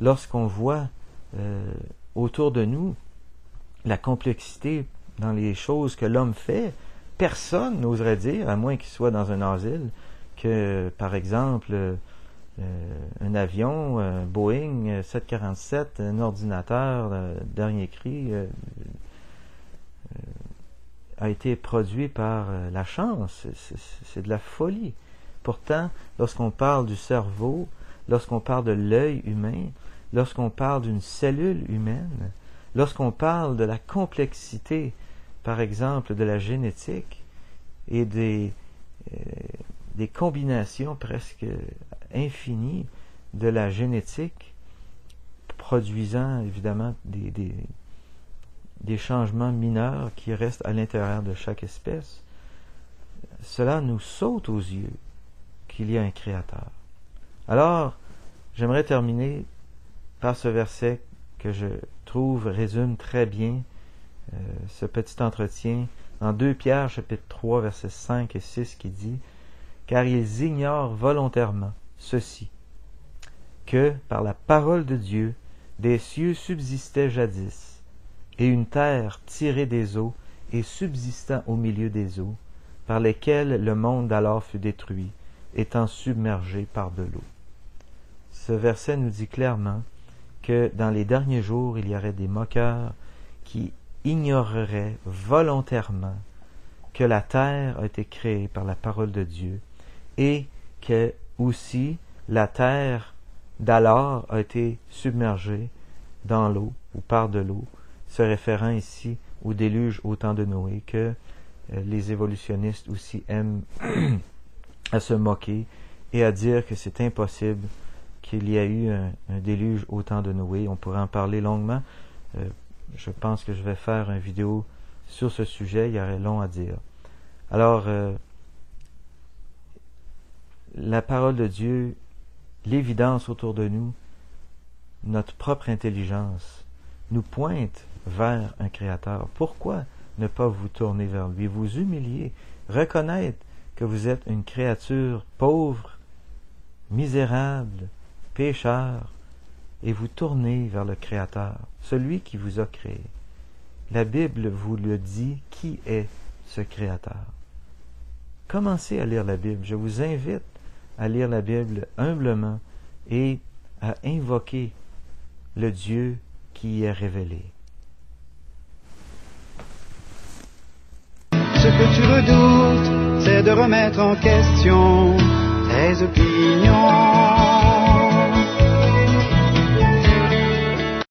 lorsqu'on voit autour de nous la complexité dans les choses que l'homme fait, personne n'oserait dire, à moins qu'il soit dans un asile, que, par exemple, un avion, un Boeing 747, un ordinateur, dernier cri, a été produit par la chance. C'est de la folie. Pourtant, lorsqu'on parle du cerveau, lorsqu'on parle de l'œil humain, lorsqu'on parle d'une cellule humaine, lorsqu'on parle de la complexité, par exemple, de la génétique et des combinations presque infinies de la génétique, produisant évidemment des changements mineurs qui restent à l'intérieur de chaque espèce, cela nous saute aux yeux qu'il y a un Créateur. Alors, j'aimerais terminer par ce verset que je trouve résume très bien ce petit entretien dans 2 Pierre chapitre 3 versets 5 et 6 qui dit « Car ils ignorent volontairement ceci, que par la parole de Dieu, des cieux subsistaient jadis, et une terre tirée des eaux et subsistant au milieu des eaux, par lesquelles le monde d'alors fut détruit, étant submergé par de l'eau. » Ce verset nous dit clairement que dans les derniers jours, il y aurait des moqueurs qui ignoreraient volontairement que la terre a été créée par la parole de Dieu et que aussi la terre d'alors a été submergée dans l'eau ou par de l'eau, se référant ici au déluge au temps de Noé que les évolutionnistes aussi aiment à se moquer et à dire que c'est impossible qu'il y a eu un déluge au temps de Noé. On pourrait en parler longuement. Je pense que je vais faire une vidéo sur ce sujet. Il y aurait long à dire. Alors, la parole de Dieu, l'évidence autour de nous, notre propre intelligence, nous pointe vers un Créateur. Pourquoi ne pas vous tourner vers lui, vous humilier, reconnaître que vous êtes une créature pauvre, misérable, pécheur, et vous tourner vers le Créateur, celui qui vous a créé. La Bible vous le dit, qui est ce Créateur? Commencez à lire la Bible. Je vous invite à lire la Bible humblement et à invoquer le Dieu qui y est révélé. Ce que tu redoutes, c'est de remettre en question tes opinions.